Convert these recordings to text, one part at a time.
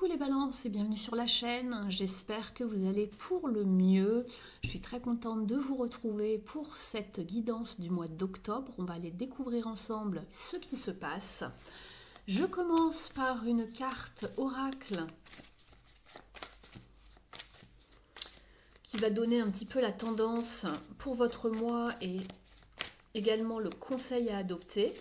Coucou les balances et bienvenue sur la chaîne, j'espère que vous allez pour le mieux. Je suis très contente de vous retrouver pour cette guidance du mois d'octobre. On va aller découvrir ensemble ce qui se passe. Je commence par une carte oracle qui va donner un petit peu la tendance pour votre mois et également le conseil à adopter.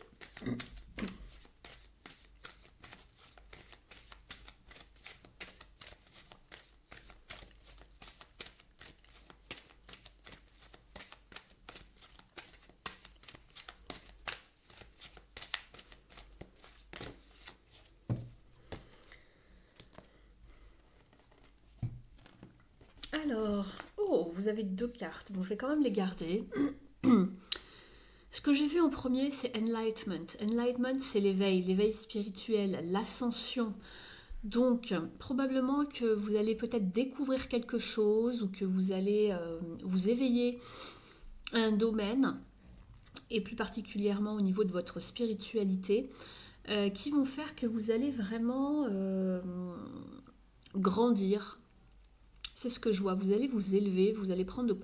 Alors, oh, vous avez deux cartes. Bon, je vais quand même les garder. Ce que j'ai vu en premier, c'est Enlightenment. Enlightenment, c'est l'éveil, l'éveil spirituel, l'ascension. Donc, probablement que vous allez peut-être découvrir quelque chose ou que vous allez vous éveiller à un domaine, et plus particulièrement au niveau de votre spiritualité, qui vont faire que vous allez vraiment grandir. C'est ce que je vois. Vous allez vous élever, vous allez prendre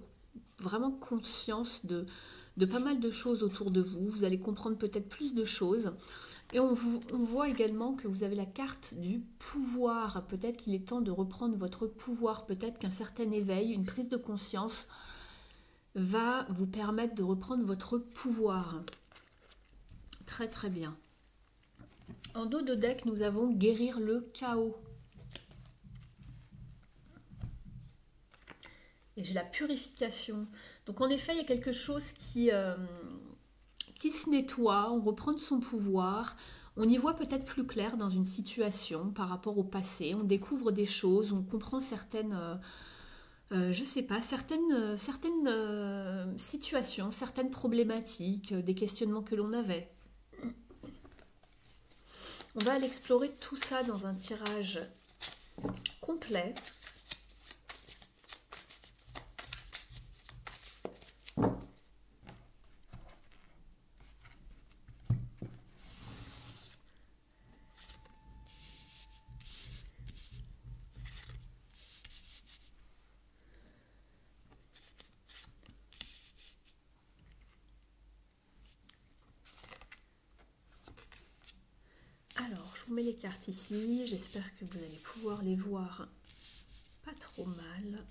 vraiment conscience de pas mal de choses autour de vous. Vous allez comprendre peut-être plus de choses. Et on voit également que vous avez la carte du pouvoir. Peut-être qu'il est temps de reprendre votre pouvoir. Peut-être qu'un certain éveil, une prise de conscience va vous permettre de reprendre votre pouvoir. Très très bien. En dos de deck, nous avons guérir le chaos. Et j'ai la purification. Donc en effet, il y a quelque chose qui se nettoie, on reprend son pouvoir, on y voit peut-être plus clair dans une situation par rapport au passé, on découvre des choses, on comprend certaines, je sais pas, certaines situations, certaines problématiques, des questionnements que l'on avait. On va aller explorer tout ça dans un tirage complet. Alors, je vous mets les cartes ici. J'espère que vous allez pouvoir les voir pas trop mal.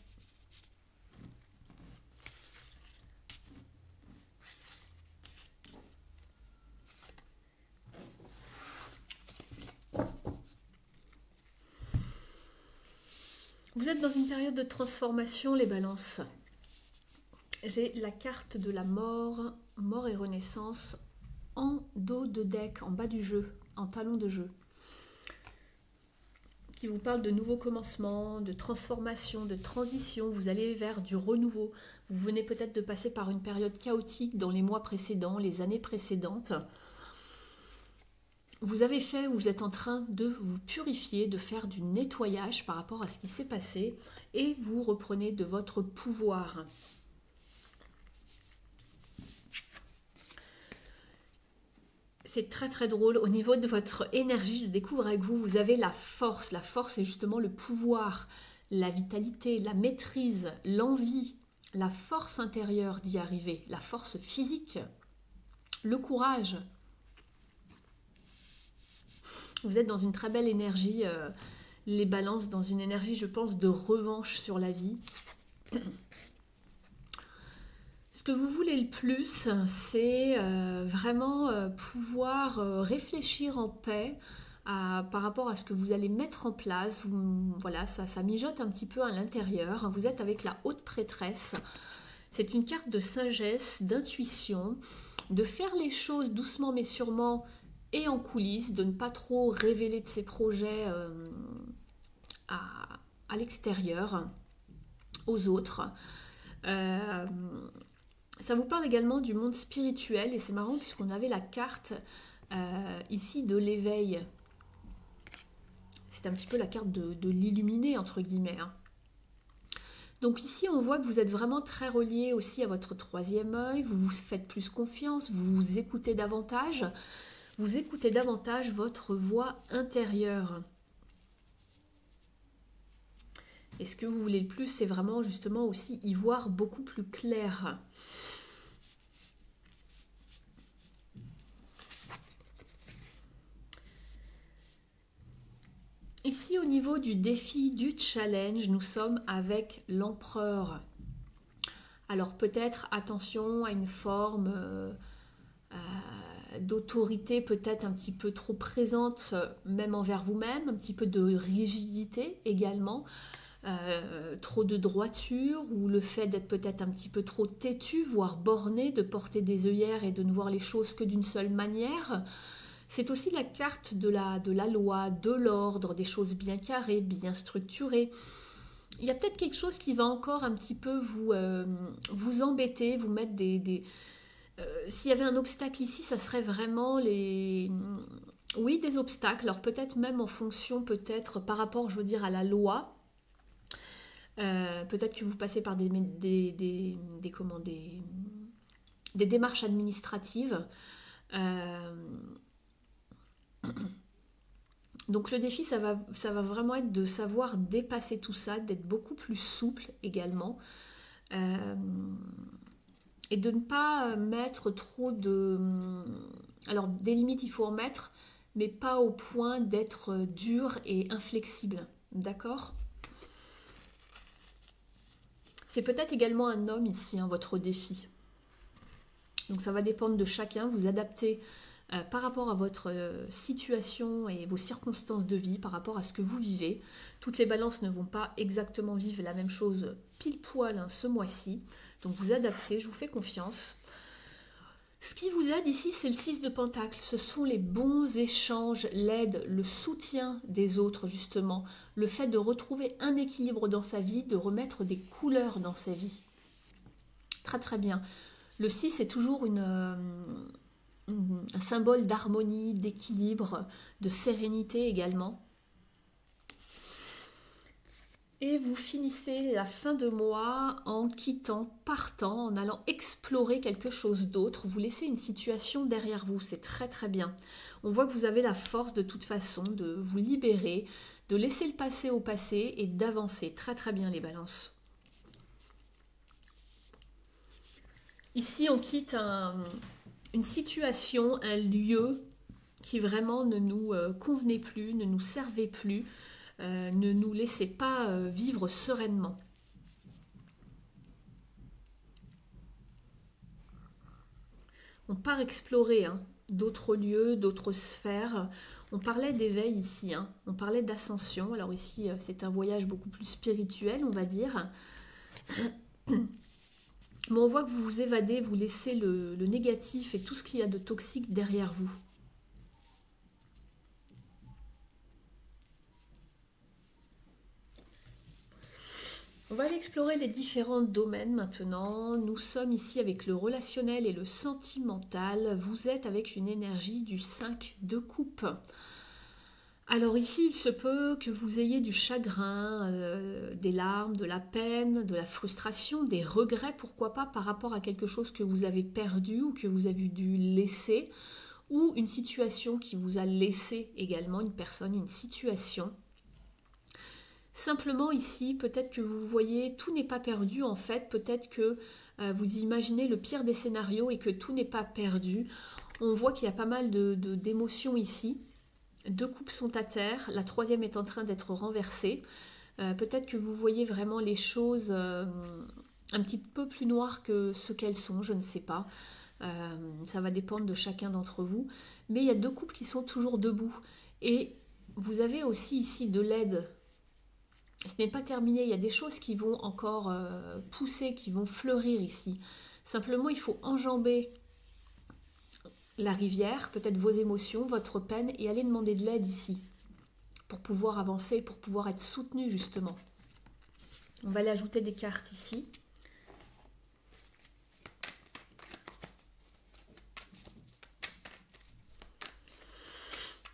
Vous êtes dans une période de transformation, les balances. J'ai la carte de la mort, mort et renaissance, en dos de deck, en bas du jeu, en talon de jeu, qui vous parle de nouveaux commencements, de transformation, de transition. Vous allez vers du renouveau. Vous venez peut-être de passer par une période chaotique dans les mois précédents, les années précédentes. Vous avez fait, vous êtes en train de vous purifier, de faire du nettoyage par rapport à ce qui s'est passé et vous reprenez de votre pouvoir. C'est très très drôle. Au niveau de votre énergie, je découvre avec vous, vous avez la force. La force, c'est justement le pouvoir, la vitalité, la maîtrise, l'envie, la force intérieure d'y arriver, la force physique, le courage. Vous êtes dans une très belle énergie, les balances, dans une énergie, je pense, de revanche sur la vie. Ce que vous voulez le plus, c'est vraiment pouvoir réfléchir en paix par rapport à ce que vous allez mettre en place. Voilà, ça mijote un petit peu à l'intérieur. Vous êtes avec la haute prêtresse. C'est une carte de sagesse, d'intuition, de faire les choses doucement mais sûrement et en coulisses, de ne pas trop révéler de ses projets à l'extérieur, aux autres. Ça vous parle également du monde spirituel et c'est marrant puisqu'on avait la carte ici de l'éveil. C'est un petit peu la carte de l'illuminé entre guillemets. Hein. Donc ici on voit que vous êtes vraiment très relié aussi à votre troisième œil, vous vous faites plus confiance, vous vous écoutez davantage. Vous écoutez davantage votre voix intérieure. Et ce que vous voulez le plus, c'est vraiment justement aussi y voir beaucoup plus clair. Ici, au niveau du défi, du challenge, nous sommes avec l'empereur. Alors peut-être attention à une forme d'autorité peut-être un petit peu trop présente, même envers vous-même, un petit peu de rigidité également, trop de droiture, ou le fait d'être peut-être un petit peu trop têtu, voire borné, de porter des œillères et de ne voir les choses que d'une seule manière. C'est aussi la carte de la loi, de l'ordre, des choses bien carrées, bien structurées. Il y a peut-être quelque chose qui va encore un petit peu vous embêter, vous mettre s'il y avait un obstacle ici, ça serait vraiment oui, des obstacles. Alors peut-être même en fonction, peut-être par rapport, je veux dire, à la loi. Peut-être que vous passez par des démarches administratives. Donc le défi, ça va vraiment être de savoir dépasser tout ça, d'être beaucoup plus souple également. Et de ne pas mettre trop de... Alors des limites, il faut en mettre, mais pas au point d'être dur et inflexible. D'accord ? C'est peut-être également un homme ici, hein, votre défi. Donc ça va dépendre de chacun, vous adaptez par rapport à votre situation et vos circonstances de vie, par rapport à ce que vous vivez. Toutes les balances ne vont pas exactement vivre la même chose pile poil hein, ce mois-ci. Donc vous adaptez, je vous fais confiance. Ce qui vous aide ici, c'est le 6 de Pentacle. Ce sont les bons échanges, l'aide, le soutien des autres justement. Le fait de retrouver un équilibre dans sa vie, de remettre des couleurs dans sa vie. Très très bien. Le 6 est toujours un symbole d'harmonie, d'équilibre, de sérénité également. Et vous finissez la fin de mois en quittant, partant, en allant explorer quelque chose d'autre. Vous laissez une situation derrière vous, c'est très très bien. On voit que vous avez la force de toute façon de vous libérer, de laisser le passé au passé et d'avancer. Très très bien les balances. Ici on quitte une situation, un lieu qui vraiment ne nous convenait plus, ne nous servait plus. Ne nous laissez pas vivre sereinement. On part explorer hein, d'autres lieux, d'autres sphères. On parlait d'éveil ici, hein. On parlait d'ascension. Alors ici, c'est un voyage beaucoup plus spirituel, on va dire. Mais on voit que vous vous évadez, vous laissez le négatif et tout ce qu'il y a de toxique derrière vous. On va aller explorer les différents domaines maintenant. Nous sommes ici avec le relationnel et le sentimental. Vous êtes avec une énergie du 5 de coupe. Alors ici, il se peut que vous ayez du chagrin, des larmes, de la peine, de la frustration, des regrets, pourquoi pas, par rapport à quelque chose que vous avez perdu ou que vous avez dû laisser, ou une situation qui vous a laissé également, une personne, une situation. Simplement ici, peut-être que vous voyez, tout n'est pas perdu en fait, peut-être que vous imaginez le pire des scénarios et que tout n'est pas perdu. On voit qu'il y a pas mal d'émotions ici. 2 coupes sont à terre, la 3e est en train d'être renversée. Peut-être que vous voyez vraiment les choses un petit peu plus noires que ce qu'elles sont, je ne sais pas. Ça va dépendre de chacun d'entre vous. Mais il y a 2 coupes qui sont toujours debout. Et vous avez aussi ici de l'aide. Ce n'est pas terminé, il y a des choses qui vont encore pousser, qui vont fleurir ici. Simplement, il faut enjamber la rivière, peut-être vos émotions, votre peine, et aller demander de l'aide ici, pour pouvoir avancer, pour pouvoir être soutenu justement. On va aller ajouter des cartes ici.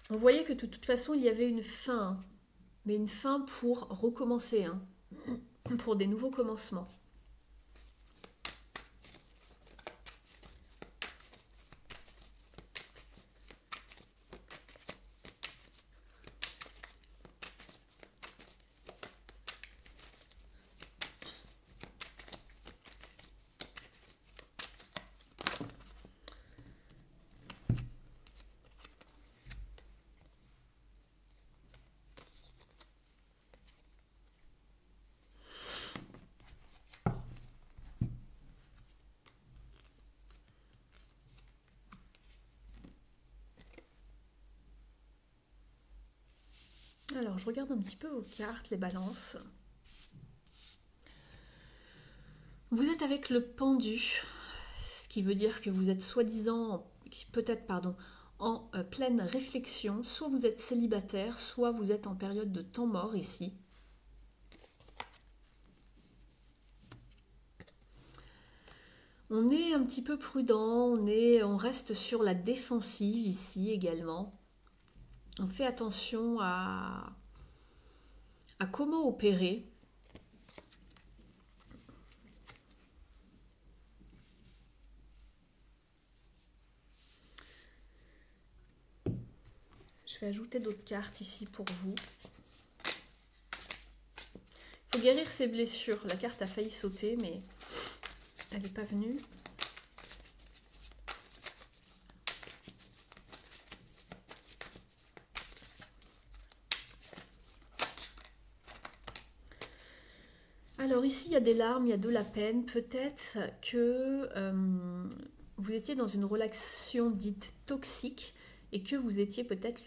On voyait que de toute façon, il y avait une fin, mais une fin pour recommencer, hein, pour des nouveaux commencements. Alors, je regarde un petit peu vos cartes, les balances. Vous êtes avec le pendu, ce qui veut dire que vous êtes soi-disant, peut-être, pardon, en pleine réflexion. Soit vous êtes célibataire, soit vous êtes en période de temps mort ici. On est un petit peu prudent, on reste sur la défensive ici également. On fait attention à comment opérer. Je vais ajouter d'autres cartes ici pour vous. Il faut guérir ses blessures. La carte a failli sauter, mais elle n'est pas venue. Alors ici, il y a des larmes, il y a de la peine. Peut-être que vous étiez dans une relation dite toxique et que vous étiez peut-être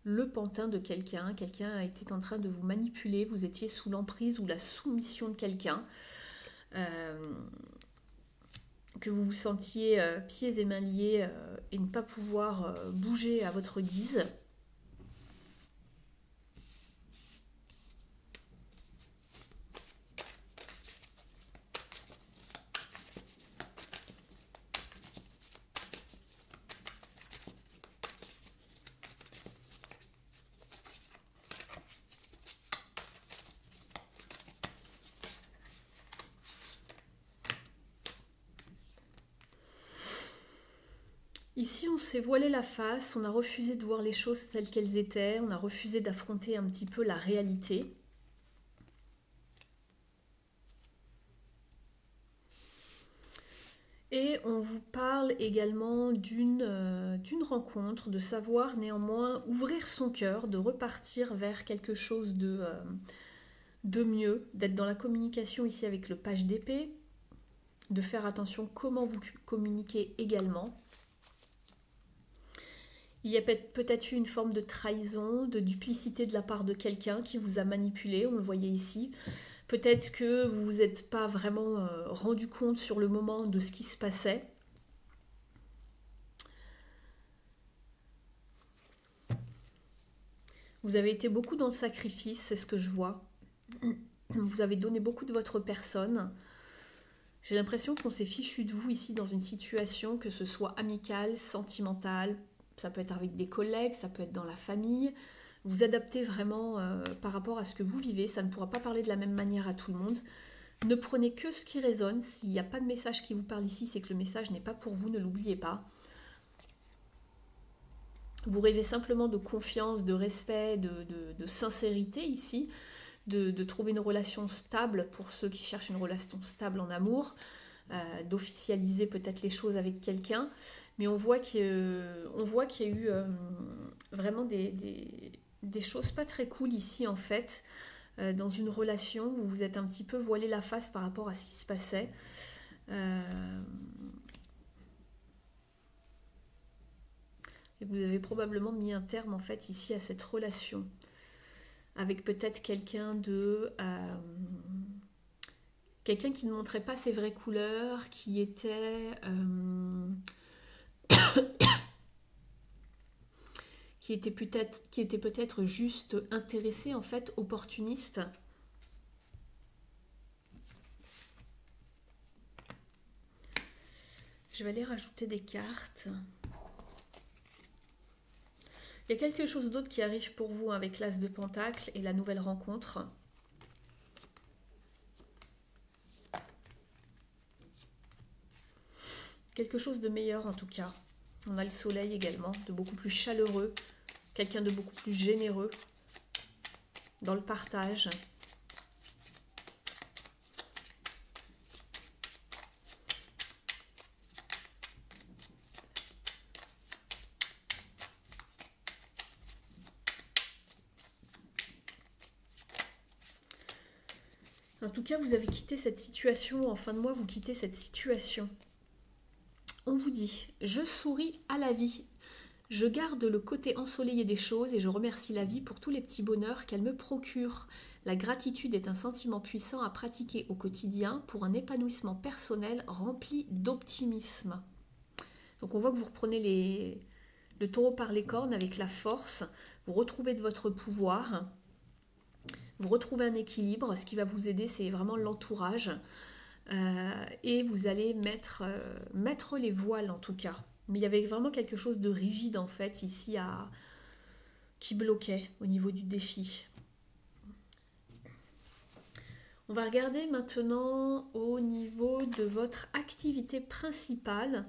le pantin de quelqu'un. Quelqu'un était en train de vous manipuler, vous étiez sous l'emprise ou la soumission de quelqu'un. Que vous vous sentiez pieds et mains liés et ne pas pouvoir bouger à votre guise. Ici, on s'est voilé la face, on a refusé de voir les choses telles qu'elles étaient, on a refusé d'affronter un petit peu la réalité. Et on vous parle également d'une rencontre, de savoir néanmoins ouvrir son cœur, de repartir vers quelque chose de mieux, d'être dans la communication ici avec le page d'épée, de faire attention comment vous communiquez également. Il y a peut-être eu une forme de trahison, de duplicité de la part de quelqu'un qui vous a manipulé, on le voyait ici. Peut-être que vous ne vous êtes pas vraiment rendu compte sur le moment de ce qui se passait. Vous avez été beaucoup dans le sacrifice, c'est ce que je vois. Vous avez donné beaucoup de votre personne. J'ai l'impression qu'on s'est fichu de vous ici dans une situation, que ce soit amicale, sentimentale, ça peut être avec des collègues, ça peut être dans la famille. Vous adaptez vraiment par rapport à ce que vous vivez. Ça ne pourra pas parler de la même manière à tout le monde. Ne prenez que ce qui résonne. S'il n'y a pas de message qui vous parle ici, c'est que le message n'est pas pour vous, ne l'oubliez pas. Vous rêvez simplement de confiance, de respect, de sincérité ici, de trouver une relation stable pour ceux qui cherchent une relation stable en amour. D'officialiser peut-être les choses avec quelqu'un, mais on voit qu'il y a eu vraiment des choses pas très cool ici en fait, dans une relation où vous vous êtes un petit peu voilé la face par rapport à ce qui se passait. Et vous avez probablement mis un terme en fait ici à cette relation, avec peut-être quelqu'un quelqu'un qui ne montrait pas ses vraies couleurs, qui était peut-être juste intéressé en fait, opportuniste. Je vais aller rajouter des cartes. Il y a quelque chose d'autre qui arrive pour vous avec l'As de Pentacle et la nouvelle rencontre. Quelque chose de meilleur en tout cas. On a le soleil également, de beaucoup plus chaleureux, quelqu'un de beaucoup plus généreux dans le partage. En tout cas, vous avez quitté cette situation, en fin de mois, vous quittez cette situation. On vous dit, je souris à la vie. Je garde le côté ensoleillé des choses et je remercie la vie pour tous les petits bonheurs qu'elle me procure. La gratitude est un sentiment puissant à pratiquer au quotidien pour un épanouissement personnel rempli d'optimisme. Donc on voit que vous reprenez le taureau par les cornes avec la force, vous retrouvez de votre pouvoir, vous retrouvez un équilibre. Ce qui va vous aider, c'est vraiment l'entourage. Et vous allez mettre les voiles en tout cas. Mais il y avait vraiment quelque chose de rigide en fait ici qui bloquait au niveau du défi. On va regarder maintenant au niveau de votre activité principale.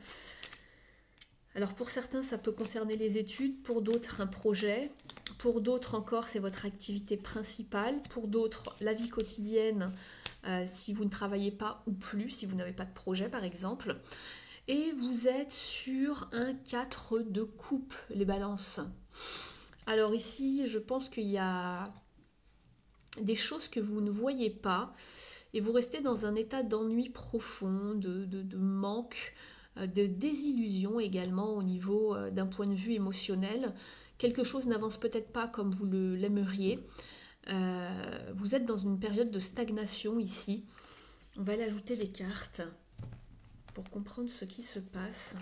Alors pour certains, ça peut concerner les études, pour d'autres un projet, pour d'autres encore c'est votre activité principale, pour d'autres la vie quotidienne si vous ne travaillez pas ou plus, si vous n'avez pas de projet par exemple. Et vous êtes sur un 4 de coupe, les balances. Alors ici, je pense qu'il y a des choses que vous ne voyez pas et vous restez dans un état d'ennui profond, de manque, de désillusion également au niveau d'un point de vue émotionnel. Quelque chose n'avance peut-être pas comme vous l'aimeriez. Vous êtes dans une période de stagnation ici. On va aller ajouter des cartes pour comprendre ce qui se passe.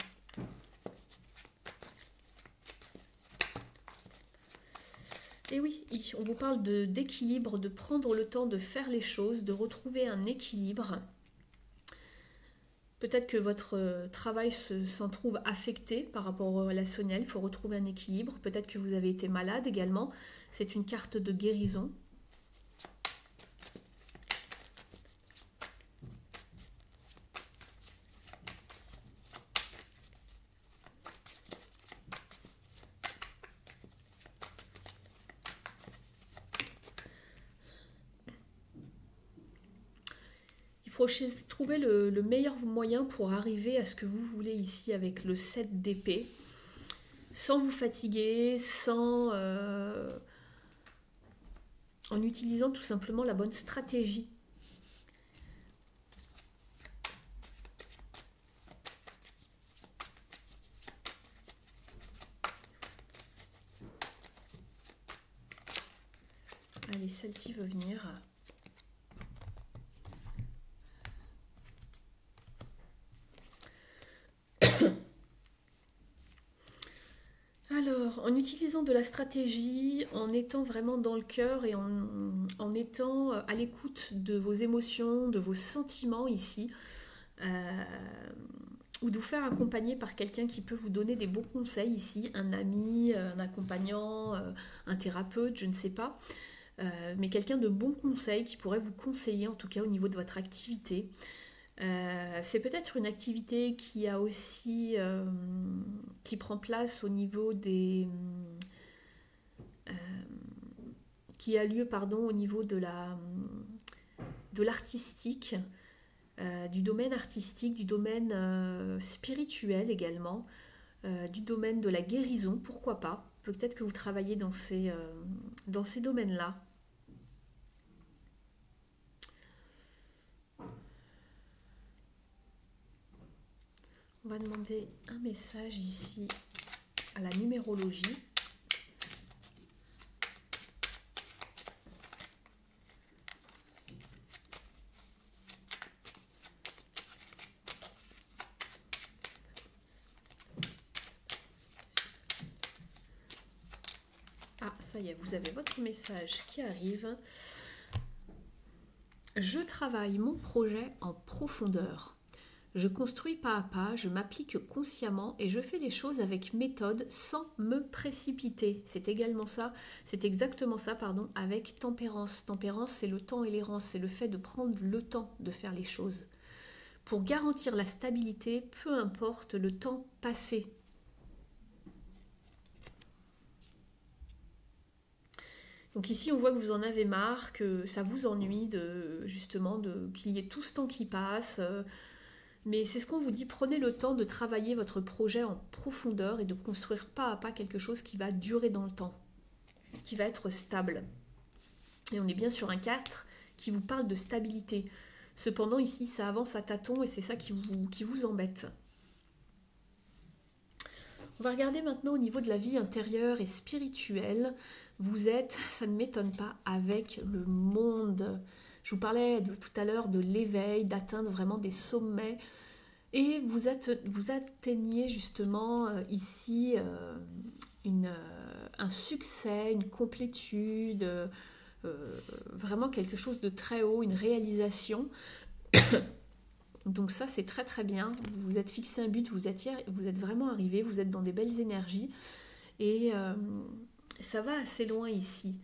Et oui, on vous parle d'équilibre, de prendre le temps de faire les choses, de retrouver un équilibre. Peut-être que votre travail s'en trouve affecté par rapport au relationnel, il faut retrouver un équilibre. Peut-être que vous avez été malade également. C'est une carte de guérison. Il faut trouver le meilleur moyen pour arriver à ce que vous voulez ici avec le 7 d'épée, sans vous fatiguer, en utilisant tout simplement la bonne stratégie. Allez, celle-ci veut venir. Alors, en utilisant de la stratégie, en étant vraiment dans le cœur et en étant à l'écoute de vos émotions, de vos sentiments ici, ou de vous faire accompagner par quelqu'un qui peut vous donner des bons conseils ici, un ami, un accompagnant, un thérapeute, je ne sais pas, mais quelqu'un de bons conseils qui pourrait vous conseiller en tout cas au niveau de votre activité. C'est peut-être une activité qui a aussi qui prend place au niveau qui a lieu au niveau de l'artistique, du domaine artistique, du domaine spirituel également, du domaine de la guérison, pourquoi pas. Peut-être que vous travaillez dans ces domaines-là. On va demander un message ici à la numérologie. Ah, ça y est, vous avez votre message qui arrive. Je travaille mon projet en profondeur. Je construis pas à pas, je m'applique consciemment et je fais les choses avec méthode sans me précipiter. C'est également ça, c'est exactement ça, avec tempérance. Tempérance, c'est le temps et l'errance, c'est le fait de prendre le temps de faire les choses. Pour garantir la stabilité, peu importe le temps passé. Donc ici, on voit que vous en avez marre, que ça vous ennuie qu'il y ait tout ce temps qui passe. Mais c'est ce qu'on vous dit, prenez le temps de travailler votre projet en profondeur et de construire pas à pas quelque chose qui va durer dans le temps, qui va être stable. Et on est bien sur un 4 qui vous parle de stabilité. Cependant, ici, ça avance à tâtons et c'est ça qui vous embête. On On va regarder maintenant au niveau de la vie intérieure et spirituelle. Vous êtes, ça ne m'étonne pas, avec le monde. Je vous parlais tout à l'heure de l'éveil, d'atteindre vraiment des sommets. Et vous atteignez justement ici un succès, une complétude, vraiment quelque chose de très haut, une réalisation. Donc ça, c'est très très bien. Vous vous êtes fixé un but, vous êtes vraiment arrivé, vous êtes dans des belles énergies. Et ça va assez loin ici.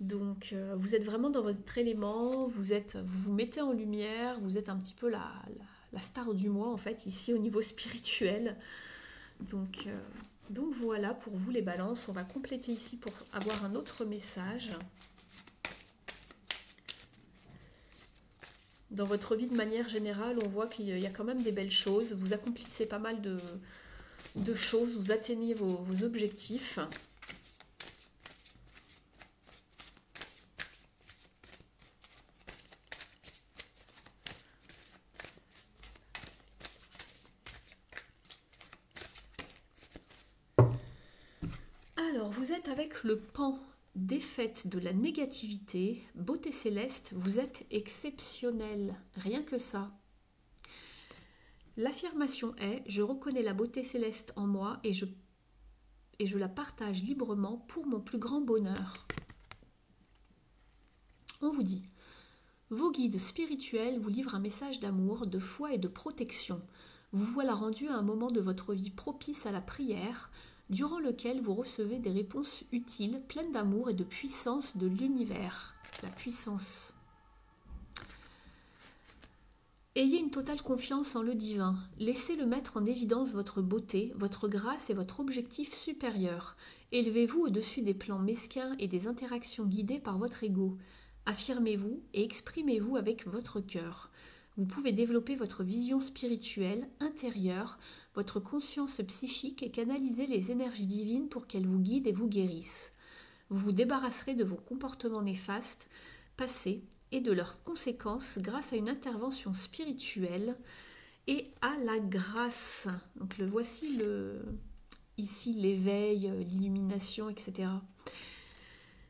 Donc vous êtes vraiment dans votre élément, vous vous mettez en lumière, vous êtes un petit peu la star du mois en fait, ici au niveau spirituel. Donc voilà pour vous les balances. On va compléter ici pour avoir un autre message. Dans votre vie de manière générale, on voit qu'il y a quand même des belles choses. Vous accomplissez pas mal de choses, vous atteignez vos objectifs. Alors, vous êtes avec le pan, défaite de la négativité, beauté céleste, vous êtes exceptionnel, rien que ça. L'affirmation est « Je reconnais la beauté céleste en moi et je la partage librement pour mon plus grand bonheur. » On vous dit « Vos guides spirituels vous livrent un message d'amour, de foi et de protection. Vous voilà rendu à un moment de votre vie propice à la prière, durant lequel vous recevez des réponses utiles, pleines d'amour et de puissance de l'univers. » La puissance. Ayez une totale confiance en le divin. Laissez-le mettre en évidence votre beauté, votre grâce et votre objectif supérieur. Élevez-vous au-dessus des plans mesquins et des interactions guidées par votre ego. Affirmez-vous et exprimez-vous avec votre cœur. Vous pouvez développer votre vision spirituelle, intérieure, votre conscience psychique et canaliser les énergies divines pour qu'elles vous guident et vous guérissent. Vous vous débarrasserez de vos comportements néfastes, passés, et de leurs conséquences grâce à une intervention spirituelle et à la grâce. Donc voici ici l'éveil, l'illumination, etc.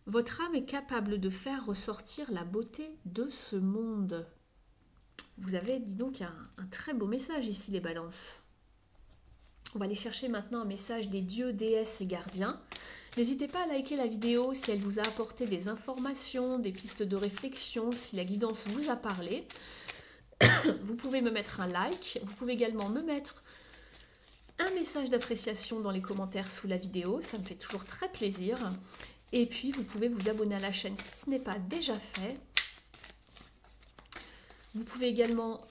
Votre âme est capable de faire ressortir la beauté de ce monde. Vous avez, dis donc, un très beau message ici, les balances. On va aller chercher maintenant un message des dieux, déesses et gardiens. N'hésitez pas à liker la vidéo si elle vous a apporté des informations, des pistes de réflexion, si la guidance vous a parlé. Vous pouvez me mettre un like. Vous pouvez également me mettre un message d'appréciation dans les commentaires sous la vidéo. Ça me fait toujours très plaisir. Et puis, vous pouvez vous abonner à la chaîne si ce n'est pas déjà fait. Vous pouvez également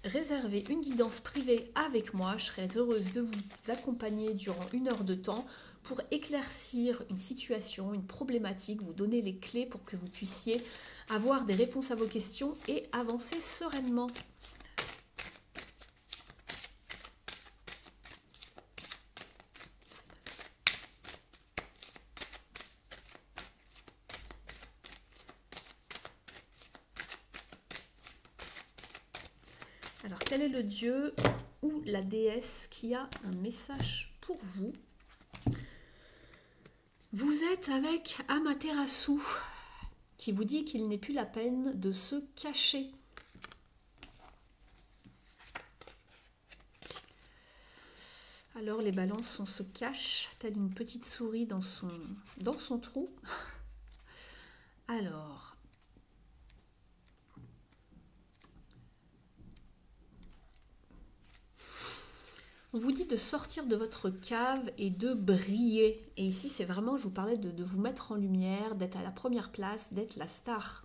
réserver une guidance privée avec moi. Je serai heureuse de vous accompagner durant 1 heure de temps pour éclaircir une situation, une problématique, vous donner les clés pour que vous puissiez avoir des réponses à vos questions et avancer sereinement. Alors, quel est le dieu ou la déesse qui a un message pour vous ? Vous êtes avec Amaterasu, qui vous dit qu'il n'est plus la peine de se cacher. Alors les balances, on se cache, telle une petite souris dans son trou. Alors, on vous dit de sortir de votre cave et de briller. Et ici, c'est vraiment, je vous parlais de vous mettre en lumière, d'être à la première place, d'être la star.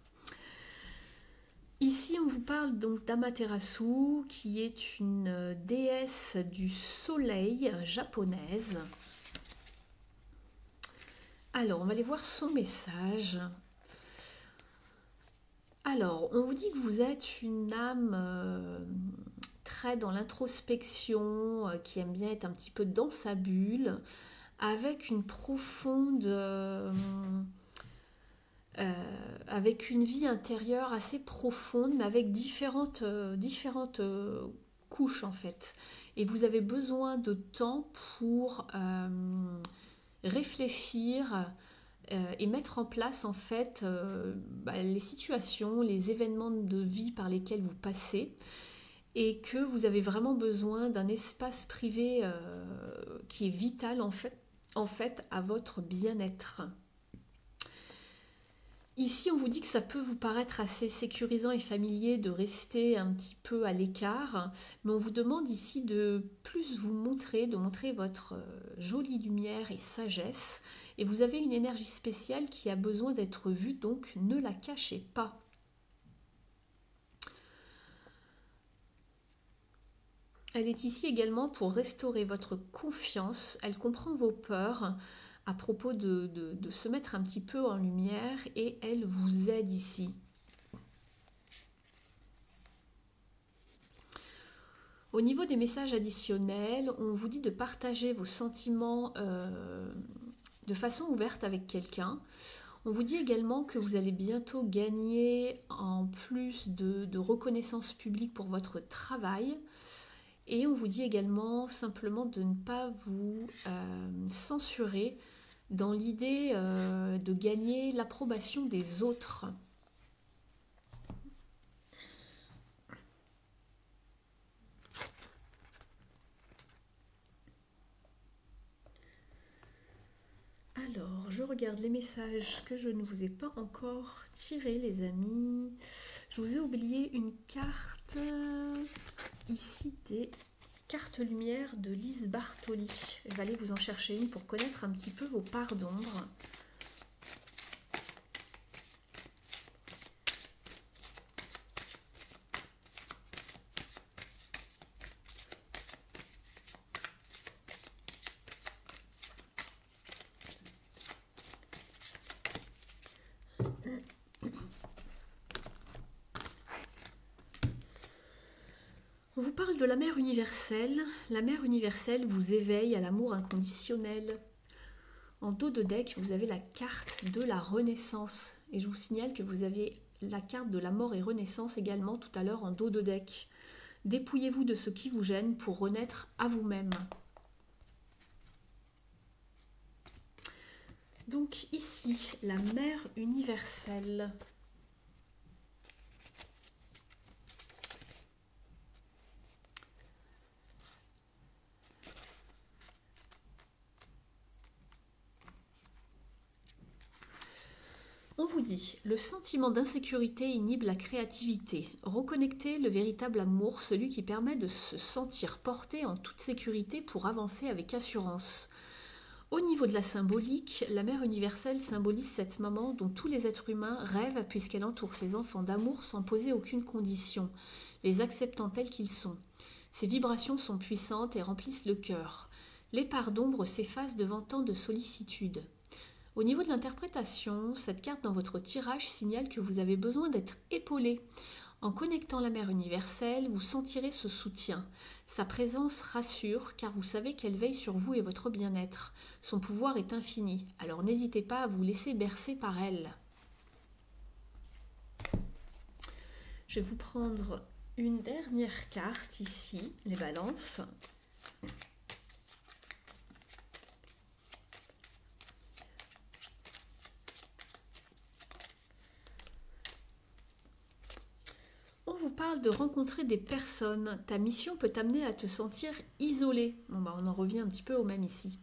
Ici, on vous parle donc d'Amaterasu, qui est une déesse du soleil japonaise. Alors, on va aller voir son message. Alors, on vous dit que vous êtes une âme très dans l'introspection, qui aime bien être un petit peu dans sa bulle, avec une profonde... avec une vie intérieure assez profonde, mais avec différentes couches en fait. et vous avez besoin de temps pour réfléchir et mettre en place en fait les situations, les événements de vie par lesquels vous passez, et que vous avez vraiment besoin d'un espace privé qui est vital en fait à votre bien-être. Ici, on vous dit que ça peut vous paraître assez sécurisant et familier de rester un petit peu à l'écart, mais on vous demande ici de plus vous montrer, de montrer votre jolie lumière et sagesse. Et vous avez une énergie spéciale qui a besoin d'être vue, donc ne la cachez pas. Elle est ici également pour restaurer votre confiance. Elle comprend vos peurs à propos de se mettre un petit peu en lumière et elle vous aide ici. Au niveau des messages additionnels, on vous dit de partager vos sentiments de façon ouverte avec quelqu'un. On vous dit également que vous allez bientôt gagner en plus de reconnaissance publique pour votre travail. Et on vous dit également simplement de ne pas vous censurer dans l'idée de gagner l'approbation des autres. Alors, je regarde les messages que je ne vous ai pas encore tirés, les amis. Je vous ai oublié une carte, ici des cartes lumière de Lise Bartoli. Je vais aller vous en chercher une pour connaître un petit peu vos parts d'ombre. On vous parle de la mère universelle. La mère universelle vous éveille à l'amour inconditionnel. En dos de deck, vous avez la carte de la renaissance. Et je vous signale que vous avez la carte de la mort et renaissance également tout à l'heure en dos de deck. Dépouillez-vous de ce qui vous gêne pour renaître à vous-même. Donc ici, la mère universelle. On vous dit, le sentiment d'insécurité inhibe la créativité. Reconnectez le véritable amour, celui qui permet de se sentir porté en toute sécurité pour avancer avec assurance. Au niveau de la symbolique, la mère universelle symbolise cette maman dont tous les êtres humains rêvent puisqu'elle entoure ses enfants d'amour sans poser aucune condition, les acceptant tels qu'ils sont. Ces vibrations sont puissantes et remplissent le cœur. Les parts d'ombre s'effacent devant tant de sollicitude. Au niveau de l'interprétation, cette carte dans votre tirage signale que vous avez besoin d'être épaulé. En connectant la mère universelle, vous sentirez ce soutien. Sa présence rassure car vous savez qu'elle veille sur vous et votre bien-être. Son pouvoir est infini, alors n'hésitez pas à vous laisser bercer par elle. Je vais vous prendre une dernière carte ici, les balances. On vous parle de rencontrer des personnes. Ta mission peut t'amener à te sentir isolé. Bon, on en revient un petit peu au même ici.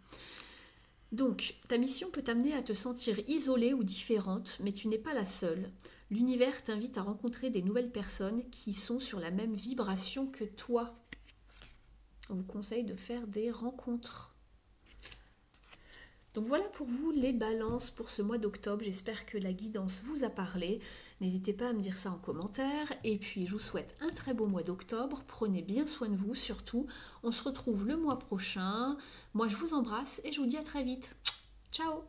Donc, ta mission peut t'amener à te sentir isolée ou différente, mais tu n'es pas la seule. L'univers t'invite à rencontrer des nouvelles personnes qui sont sur la même vibration que toi. On vous conseille de faire des rencontres. Donc voilà pour vous les balances pour ce mois d'octobre. J'espère que la guidance vous a parlé. N'hésitez pas à me dire ça en commentaire. Et puis je vous souhaite un très beau mois d'octobre. Prenez bien soin de vous surtout. On se retrouve le mois prochain. Moi je vous embrasse et je vous dis à très vite. Ciao!